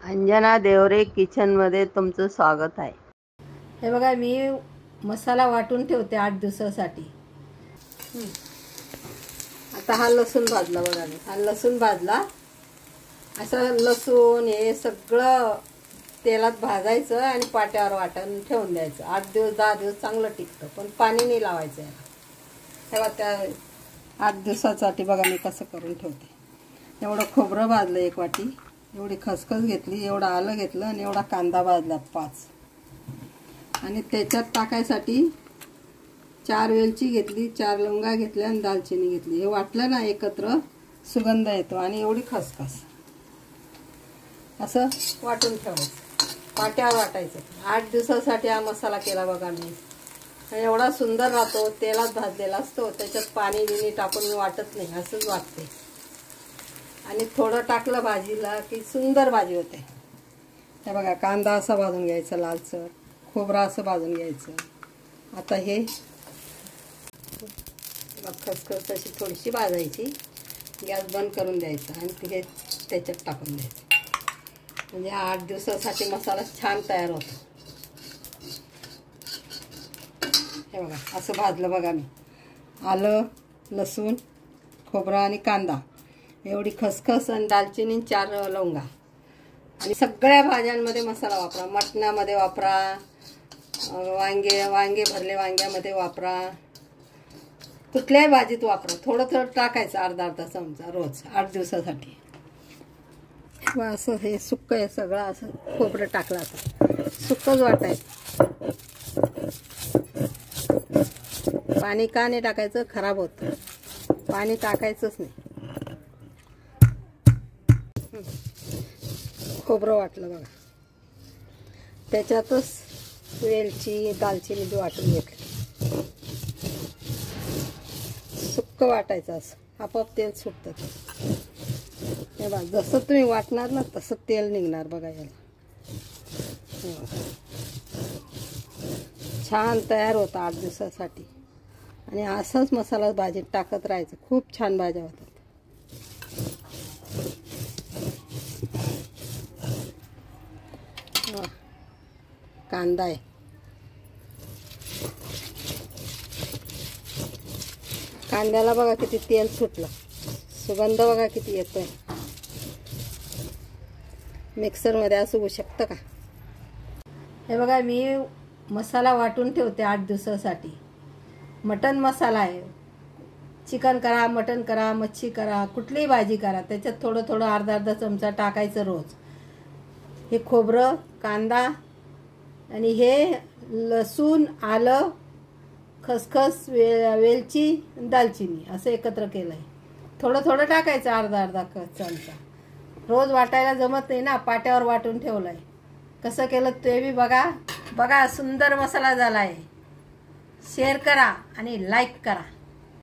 अंजना देवरे किचनमध्ये तुमचं स्वागत आहे। हे बघा मी मसाला वाटून ठेवते 8 दिवसासाठी। आता हा लसूण भाजला बघा मी। हा लसूण भाजला। असं लसूण हे सगळं तेलात भाजायचं आणि पाट्यावर वाटून ठेवून द्यायचं। 8 दिवस 10 दिवस चांगलं टिकतं, पण पाणी नाही लावायचं याला। तेव्हा त्या 8 दिवसासाठी बघा मी कसं करून ठेवते। एवढं खोबरं भाजलं 1 वाटी, एवढी खसखस घेतली, एवढं आलं घेतलं आणि एवढा कांदा भाजला 5, आणि त्याच्यात टाकायसाठी 4 वेलची घेतली, 4 लवंगा घेतल्या आणि दालचिनी घेतली। हे वाटलं ना एकत्र सुगंध येतो। आणि एवढी खसखस असं वाटून ठेवायचं, पाट्यावर वाटायचं। 8 दिवसासाठी हा मसाला केला बघा मी। एवढा सुंदर राहतो, तेलात भाजलेला असतो, त्याच्यात पाणी बिनी टाकून मी वाटत नाही, असंच वाटते। आणि थोडं टाकलं भाजीला की सुंदर भाजी होते। हे बघा कांदा असा भाजून घ्यायचा लालसर, खोबरा असं भाजून घ्यायचं। आता हे खसखस अशी थोडीशी भाजायची, गॅस बंद करून द्यायचा आणि तिथे त्याच्यात टाकून द्यायचं। म्हणजे 8 दिवसासाठी मसाला छान तयार होतो। हे बघा असं भाजलं बघा मी। आलं, लसूण, खोबरा आणि कांदा, एवढी खसखस आणि दालचिनी, 4 लवंगा। आणि सगळ्या भाज्यांमध्ये मसाला वापरा। मटणामध्ये वापरा, वांगे भरले वांग्यामध्ये वापरा, कुठल्याही भाजीत वापरा। थोडं थोडं टाकायचं, अर्धा चमचा रोज 8 दिवसासाठी। असं हे सुक्क आहे सगळं, असं खोबरं टाकलं असं सुक्कच वाटायचं। पाणी का नाही टाकायचं, खराब होतं, पाणी टाकायचंच नाही। खोबरं वाटलं बघा, त्याच्यातच वेलची दालचिनी बी वाटून घेतली। सुक्क वाटायचं असं, आपोआप तेल सुटतं। हे बघा जसं तुम्ही वाटणार ना तसं तेल निघणार बघा याला। छान तयार होतं 8 दिवसासाठी। आणि असंच मसाला भाजीत टाकत राहायचं, खूप छान भाज्या होतात। कांदा आहे, कांद्याला बघा किती तेल सुटलं, सुगंध बघा किती येतोय। मिक्सरमध्ये असं होऊ शकतं का? हे बघा मी मसाला वाटून ठेवते 8 दिवसासाठी। मटन मसाला आहे। चिकन करा, मटन करा, मच्छी करा, कुठलीही भाजी करा, त्याच्यात थोडं थोडं अर्धा चमचा टाकायचं रोज। हे खोबरं, कांदा आणि हे लसूण, आलं, खसखस, वेलची, दालचिनी असं एकत्र केलं आहे। थोडं थोडं टाकायचं, अर्धा चमचा। रोज वाटायला जमत नाही ना, पाट्यावर वाटून ठेवलं आहे। कसं केलं ते बी बघा। बघा सुंदर मसाला झाला आहे। शेअर करा आणि लाईक करा।